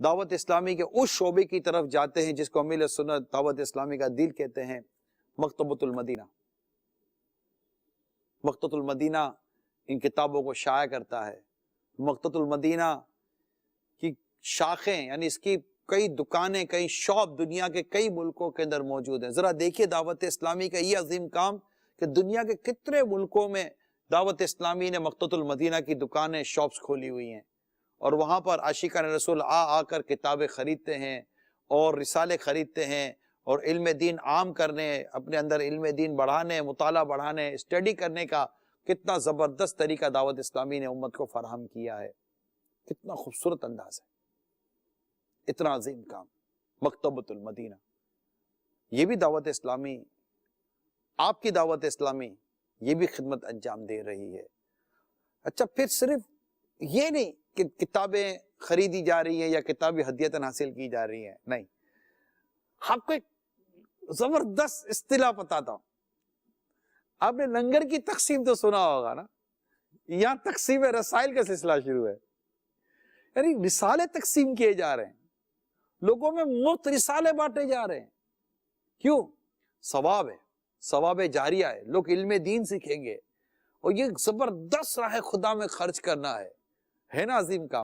دعوت اسلامی کے اس شعبے کی طرف جاتے ہیں جس کو اہل سنت دعوت اسلامی کا دل کہتے ہیں، مکتبۃ المدینہ۔ مکتبۃ المدینہ ان کتابوں کو شائع کرتا ہے۔ مکتبۃ المدینہ کی شاخیں یعنی اس کی کئی دکانیں، کئی شاپ دنیا کے کئی ملکوں کے اندر موجود ہیں۔ ذرا دیکھیے دعوت اسلامی کا یہ عظیم کام کہ دنیا کے کتنے ملکوں میں دعوت اسلامی نے مکتبۃ المدینہ کی دکانیں، شاپس کھولی ہوئی ہیں، اور وہاں پر عاشقان رسول آ کر کتابیں خریدتے ہیں اور رسالے خریدتے ہیں، اور علم دین عام کرنے، اپنے اندر علم دین بڑھانے، مطالعہ بڑھانے، اسٹڈی کرنے کا کتنا زبردست طریقہ دعوت اسلامی نے امت کو فراہم کیا ہے۔ کتنا خوبصورت انداز ہے، اتنا عظیم کام مکتبۃ المدینہ۔ یہ بھی دعوت اسلامی، آپ کی دعوت اسلامی یہ بھی خدمت انجام دے رہی ہے۔ اچھا، پھر صرف یہ نہیں کہ کتابیں خریدی جا رہی ہیں یا کتابیں ہدیتاً حاصل کی جا رہی ہیں، نہیں، آپ کو ایک زبردست اصطلاح بتاتا ہوں۔ آپ نے لنگر کی تقسیم تو سنا ہوگا نا، یہاں تقسیم رسائل کا سلسلہ شروع ہے، یعنی رسالے تقسیم کیے جا رہے ہیں، لوگوں میں مفت رسالے بانٹے جا رہے ہیں۔ کیوں؟ ثواب ہے، ثواب جاریہ ہے، لوگ علم دین سیکھیں گے، اور یہ زبردست راہ خدا میں خرچ کرنا ہے نا عظیم کام۔